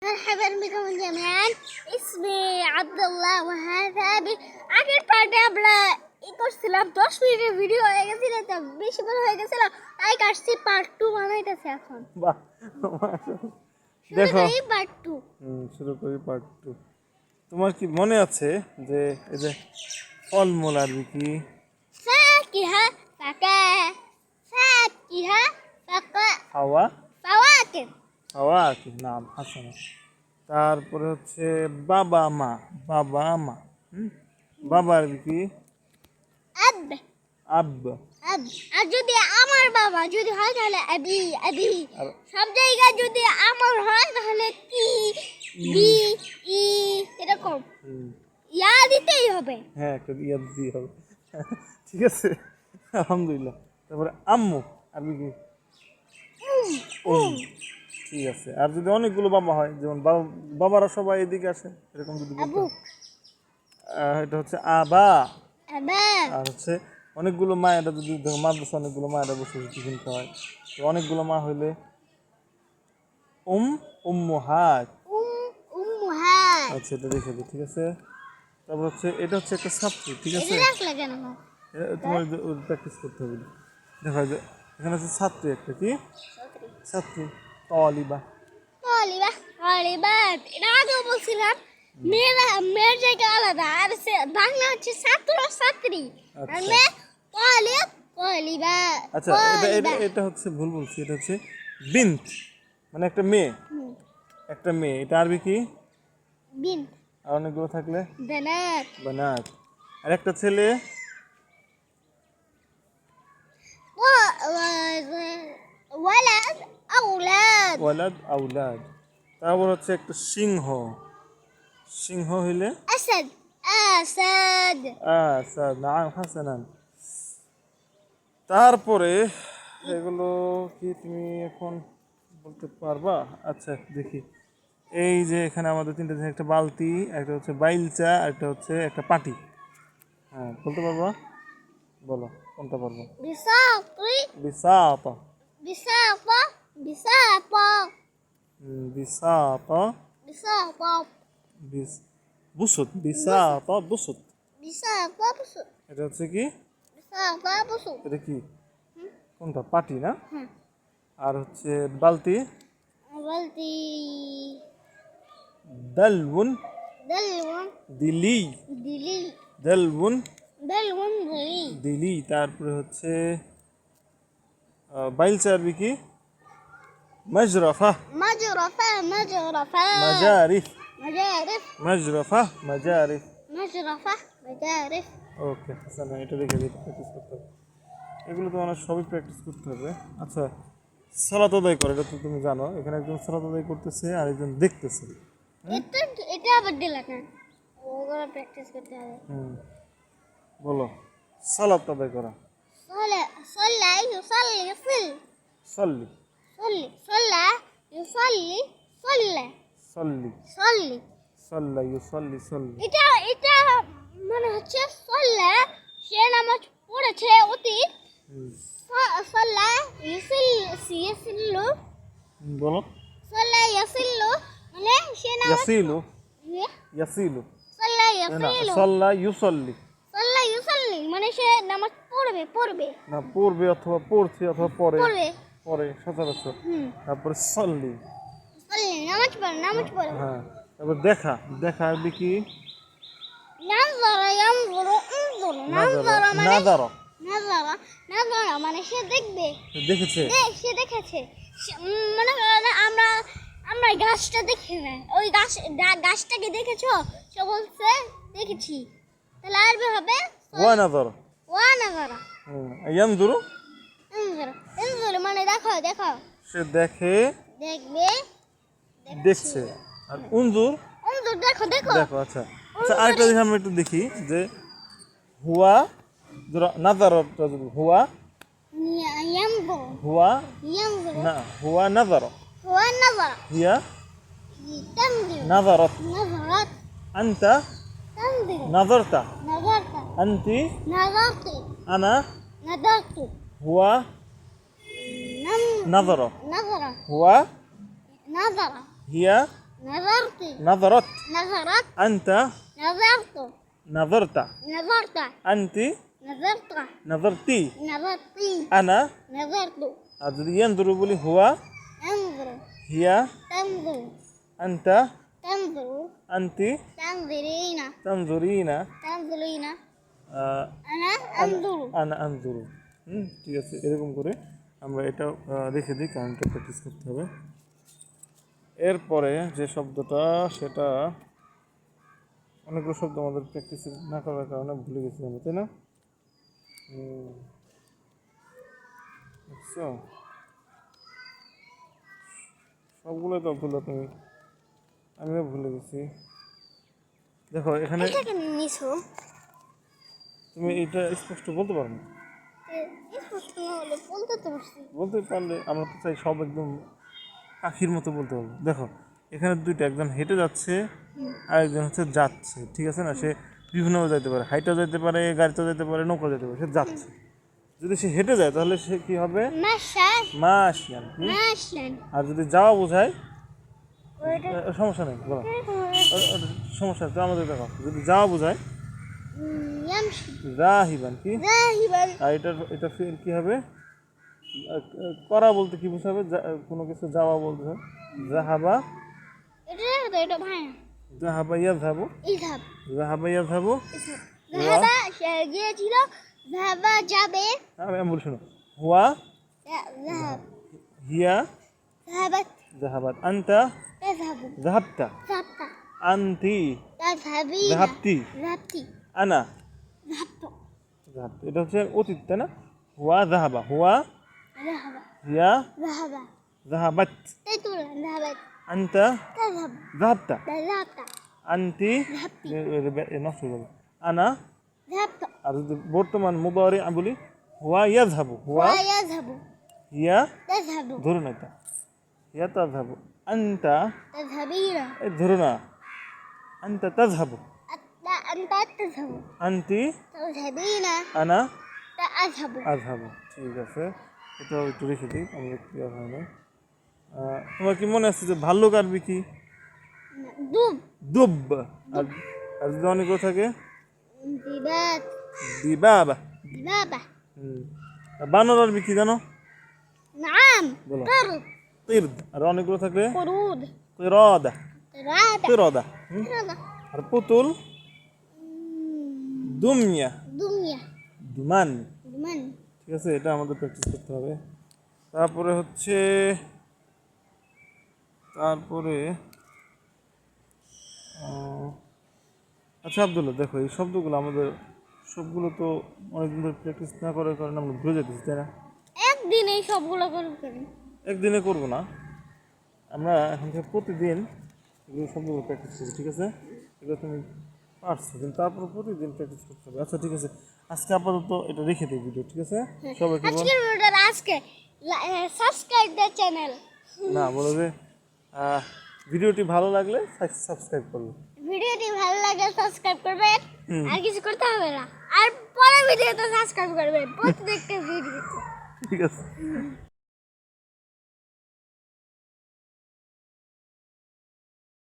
مرحبا بكم جميعا. اسمي عبد الله وهذا আগের পার্টে আমরা করছিলাম 10 মিনিটের ভিডিও হয়ে গেছিল, তো বেশি বড় হয়ে গেছিল, তাই কাটছি পার্ট 2 বানাইতেছি এখন। বাহ, দেখো পার্ট 2 শুরু করি পার্ট 2। তোমার কি মনে আছে যে এই যে ফলমূল আরবি কি? فاكهة فاكهة হাওয়া فواكه হাওয়া কি নাম হাসানা। তারপরে হচ্ছে বাবা মা বাবা আরবি কি? أب আব। আর যদি আমার বাবা যদি হয় তাহলে আবি সব জায়গায় যদি আমার হয় তাহলে কি বি ই এরকম ইয়া দিতেই হবে। হ্যাঁ, একটা ইয়া দিতেই হবে। ঠিক আছে, আলহামদুলিল্লাহ। তারপরে আম্মু আরবি কি? ঠিক আছে। আর যদি অনেকগুলো বাবা হয়, যেমন বাবারা সবাই এদিকে আসে, এরকম যদি আবু এটা হচ্ছে আবা। আবা আর হচ্ছে অনেকগুলো মায়েরা যদি দেখো মাদ্রাসা অনেকগুলো মায়েরা বসে টিফিন খাওয়ায়, তো অনেকগুলো মা হইলে উম্মুহাত। উম্মুহাত। আচ্ছা, এটা দেখে দিই, ঠিক আছে। তারপর হচ্ছে এটা হচ্ছে একটা ছাত্রী, ঠিক আছে। এটা রাখলে কেন? তোমার প্র্যাকটিস করতে হবে। দেখো যে এখানে আছে ছাত্রী, একটা কি ছাত্রী, তলিবা। তলিবা এটা আগেও বলছিলাম, মেয়ের জায়গা আলাদা, আর বাংলা হচ্ছে ছাত্র ছাত্রী, আর মেয়ে তলিব তলিবা। আচ্ছা, এটা হচ্ছে ভুল বলছি, এটা হচ্ছে বিন্ত, মানে একটা মেয়ে। এটা আরবি কি? বিন্ত। আর অনেকগুলো থাকলে বানাত। বানাত। আর একটা ছেলে ওয়ালাদ আওলাদ। ওয়ালাদ আউলাদ। তারপর হচ্ছে একটা সিংহ হইলে আসাদ আসাদ। আচ্ছা, নাম হাসানান। তারপরে এগুলো কি তুমি এখন বলতে পারবা? আচ্ছা, দেখি। এই যে এখানে আমাদের তিনটা জিনিস, একটা বালতি, একটা হচ্ছে বাইলচা, একটা হচ্ছে একটা পাটি। হ্যাঁ, বলতে পারবা? বলো কোনটা পারবো? বিসাতি বিসাতা। বিসাতা বিসাতা বিসাতা বিসাতা বুসুত। বিসাতা বুসুত। বিসাতা বুসুত। এটা হচ্ছে কি? বিসাতা বুসুত। এটা কি? কোনটা? পাটি না? হ্যাঁ। আর হচ্ছে বালতি বলতি দালবুন দলওন দিলি। দিলি দালবুন দলওন দিলি। দিলি। তারপরে হচ্ছে বাইলচা আরবি কি? মাজরাফা। مجرفة মাজারিফ। مجارف মাজরাফা মাজারিফ। مجرفة مجارف। ওকে হাসান, এটা দেখে দিতে প্র্যাকটিস করতে হবে। এগুলো তো আমার সবই প্র্যাকটিস করতে হবে। আচ্ছা, সালাত আদায় করে, এটা তো তুমি জানো। এখানে একজন সালাত আদায় করতেছে আর একজন দেখতেছে। এটা আবার দিলা না, ওগুলো প্র্যাকটিস করতে হবে। বলো সালাত আদায় করা। صلى صلى يصلي يصل সল্লি صلي صلى يصلي صلى সল্লি صلي। সল্লা ইউসল্লি সল্লি। এটা এটা মানে হচ্ছে صلى, সে নামাজ পড়েছে অতীত। صلى يصل يصل বলো صلى يصل মানে সে নামাজ ইয়াসিলু। ইয়াসিলু صلى না, يصل সল্লা ইউসল্লি। صلى يصلي মানে সে নামাজ পড়বে না, পড়বে অথবা পড়ছে অথবা পরে পড়বে। সচরাচর। তারপরে সল্লি। صلي নামাজ পড়ে। হ্যাঁ, তারপর দেখা আরবি কি? نظر ينظر انظر نظر মানে নাযারা। نظر মানে সে দেখবে, দেখেছে। সে দেখেছে। মনে করো আমরা গাছটা দেখি না, ওই গাছটাকে দেখেছো? সে বলছে দেখেছি, তাহলে আরবি হবে ওয়া নাযারা। ওয়ানাজারা। ইয়ানজুরু انظر মানে দেখো সে দেখে, দেখবে দেখছে। আর উনজুর انظر দেখো দেখো। আচ্ছা আচ্ছা, আরেকটা জিনিস আমরা একটু দেখি যে হুয়া নাযারাটা যদি হুয়া ينظر হুয়া ينظر না হুয়া নাযারা, هو النظر হিয়া تنظر নাযারাত, نظرت আনতা تنظر নাযারতা, نظرت আনতি نظرت আনা نظرت হুয়া নাযারা, نظر হুয়া نظر হিয়া نظرت نظرت نظرت أنت نظرت نظرت نظرت أنت نظرت نظرتي نظرت أنا نظرت আর যদি ينظر বলি هو انظر هي تنظر أنت تنظر أنت تنظرين تنظرين تنظرين আহ, أنا أنظر আনা আনজুরু। ঠিক আছে, এরকম করে আমরা এটাও রেখে দিই, কারণ এটা প্র্যাকটিস করতে হবে। এরপরে যে শব্দটা, সেটা অনেকগুলো শব্দ আমাদের প্র্যাকটিস না করার কারণে ভুলে গেছি আমরা, তাই না? বুঝছো, সবগুলোই তো ভুলো তুমি, আমিও ভুলে গেছি। দেখো এখানে এটাকে নিছো তুমি এটা স্পষ্ট বলতে পারো না। স্পষ্ট না হলে বলতে তো পারছি। বলতে পারলে আমরা তো চাই সব একদম পাখির মতো বলতে পারবো। দেখো এখানে দুইটা, একজন হেঁটে যাচ্ছে আর একজন হচ্ছে যাচ্ছে, ঠিক আছে না? সে বিভিন্নভাবে যেতে পারে, হাইটেও যেতে পারে, গাড়িতেও যেতে পারে, নৌকা যেতে পারে, সে যাচ্ছে। যদি সে হেঁটে যায় তাহলে সে কি হবে? মাশান মাশিয়ান। মাশান আর যদি যাওয়া বোঝায়, ওইটা সমস্যা নেই, বলো সমস্যা নেই, তো আমাদের দেখো যদি যাওয়া বোঝায় يمشي রাহিবান কি, ذاهبا আর এটা ফের কি হবে? করা বলতে কি বোঝাবে? কোনো কিছু যাওয়া বলতে হয় জাহাবা, এটা ভাই জাহাবা ইয়াযহাবু, اذهب জাহাবা ইয়াযহাবু। اذهب ذهب গিয়েছিল ذهب যাবে আমি বলি শোনো, হুয়া ذهب হিয়া ذهبت জাহাবাত, আনতা تذهب জাহাবতা, ذهبت আনতি تذهبين জাহাবতি, ذهبت আনা ذهبت জাহাবতু। এটা হচ্ছে অতীত, তাই না? হুয়া জাহাবা, হুয়া ذهب হিয়া ذهب জাহাবাত, تقول ذهبت আনতা تذهب জাহাবতা, ذهبت আনতি নষ্ট হয়ে যাবে, আনা। ذهبت আর যদি বর্তমান মুদারি বলি, হুয়া ইয়াযহাবু, হুয়া ويذهب হিয়া, تذهب ধরুন এটা, হিয়া তাযহাবু, আনতা, تذهبين এই ধরো না, আনতা তাযহাবু, لا أنت تذهب আনতি تذهبين আনা أذهب আযহাবু। ঠিক আছে, এটাও একটু রেখে দিই, আমাদের ক্লিয়ার হয় না। তোমার কি মনে আছে যে ভাল্লুক আরবি কি? دب দুব। আর আর যদি অনেকগুলো থাকে, ذبات দিবাবা। دبابة আর বানর আরবি কি জানো? نعم বলো। قرد তিরদ। আর অনেকগুলো থাকলে قرود কিরাদা, قرادة কিরাদা। قردة আর পুতুল দুমিয়া, دمية দুমান। من ঠিক আছে, এটা আমাদের প্র্যাকটিস করতে হবে। তারপরে হচ্ছে আচ্ছা আব্দুল্লাহ, দেখো এই শব্দগুলো আমাদের সবগুলো তো অনেকদিন ধরে প্র্যাকটিস না করার কারণে আমরা ভুলে যেতেছি, তাই না? একদিন এই সবগুলো করবেন একদিনে করব না, আমরা এখন থেকে প্রতিদিন এগুলো শব্দগুলো প্র্যাকটিস করবো, ঠিক আছে? এগুলো তুমি পারছো, কিন্তু তারপর প্রতিদিন প্র্যাকটিস করতে হবে। আচ্ছা ঠিক আছে, আজকে আপাতত এটা রেখে দিই ভিডিও, ঠিক আছে? সবাইকে বল, আজকের ভিডিওটা আজকে সাবস্ক্রাইব দ্য চ্যানেল না বলো যে ভিডিওটি ভালো লাগলে সাবস্ক্রাইব করবে। ভিডিওটি ভালো লাগে সাবস্ক্রাইব করবেন, আর কিছু করতে হবে না, আর পরের ভিডিওতে সাবস্ক্রাইব করবেন প্রত্যেকটা ভিডিওতে। ঠিক আছে।